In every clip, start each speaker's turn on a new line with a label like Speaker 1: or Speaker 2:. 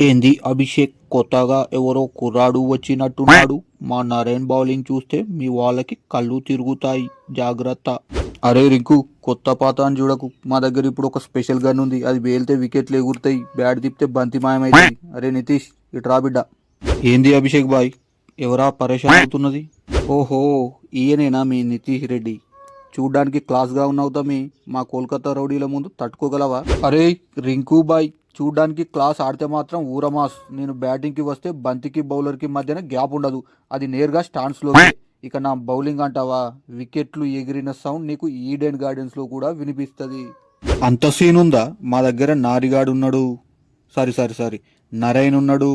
Speaker 1: ఏంది అభిషేక్ కొత్తగా ఎవరో కుర్రాడు వచ్చినట్టున్నాడు. మా నరేన్ బౌలింగ్ చూస్తే మీ వాళ్ళకి కళ్ళు తిరుగుతాయి, జాగ్రత్త. అరే రింకు, కొత్త పాత అని చూడకు. మా దగ్గర ఇప్పుడు ఒక స్పెషల్ గన్ ఉంది. అది వేలితే వికెట్లు ఎగురుతాయి, బ్యాట్ తిప్పితే బంతి మాయమైతుంది. అరే నితీష్, ఇట్రా బిడ్డ. ఏంది అభిషేక్ బాయ్, ఎవరా పరేషాన్ అవుతున్నది? ఓహో, ఈయనేనా మీ నితీష్ రెడ్డి? చూడ్డానికి క్లాస్గా ఉన్నావు తమ్మి. మా కోల్కతా రౌడీల ముందు తట్టుకోగలవా? అరే రింకు బాయ్, చూడ్డానికి క్లాస్ ఆడితే మాత్రం ఊరమాస్. నేను బ్యాటింగ్కి వస్తే బంతికి బౌలర్కి మధ్యన గ్యాప్ ఉండదు, అది నేరుగా స్టాండ్స్లో. ఇక నా బౌలింగ్ అంటావా, వికెట్లు ఎగిరిన సౌండ్ నీకు ఈడెన్ గార్డెన్స్లో కూడా వినిపిస్తుంది. అంత సీన్ ఉందా? మా దగ్గర నారిగాడు ఉన్నాడు. సారీ సారీ సారీ, నరైన్ ఉన్నాడు.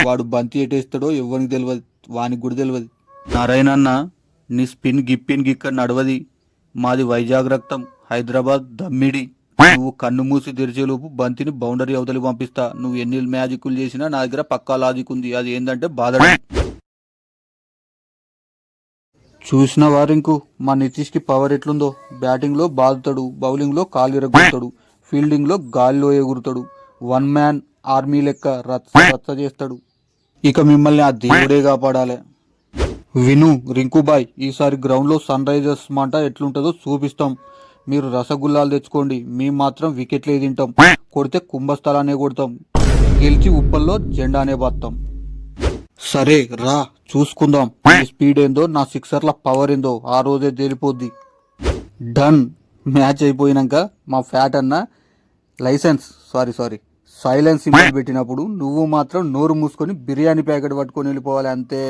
Speaker 1: వాడు బంతి ఎటేస్తాడో ఎవరికి తెలియదు, వానికి కూడా తెలియదు. నారాయణ అన్న, నీ స్పిన్ గిప్పిన్ గిక్క నడవది. మాది వైజాగ్ రక్తం, హైదరాబాద్ దమ్మిడి. నువ్వు కన్ను మూసి తెరిచేలోపు బంతిని బౌండరీ అవతలి పంపిస్తా. నువ్వు ఎన్ని మ్యాజిక్లు చేసినా నా దగ్గర పక్కా లాజిక్ ఉంది. అది ఏంటంటే బాధడం. చూసిన వారింకు మా నితీష్కి పవర్ ఎట్లుందో. బ్యాటింగ్లో బాదుతాడు, బౌలింగ్లో కాలు ఎరగొడతాడు, ఫీల్డింగ్లో గాలిలో ఎగురుతాడు. వన్ మ్యాన్ ఆర్మీ లెక్క రచ్చ రచ్చ చేస్తాడు. ఇక మిమ్మల్ని ఆ దేవుడే కాపాడాలి. విను రింకుబాయ్, ఈసారి గ్రౌండ్లో సన్ రైజర్స్ మాట ఎట్లుంటుందో చూపిస్తాం. మీరు రసగుల్లాలు తెచ్చుకోండి, మేము మాత్రం వికెట్లే తింటాం. కొడితే కుంభస్థలానే కొడతాం, గెలిచి ఉప్పల్లో జెండానే బాస్తాం. సరే రా, చూసుకుందాం. నీ స్పీడ్ ఏందో, నా సిక్సర్ల పవర్ ఏందో ఆ రోజే తేలిపోద్ది. డన్. మ్యాచ్ అయిపోయినాక మా ఫ్యాట్ అన్న సైలెన్స్ సింబల్ పెట్టినప్పుడు నువ్వు మాత్రం నోరు మూసుకొని బిర్యానీ ప్యాకెట్ పట్టుకొని వెళ్ళిపోవాలి, అంతే.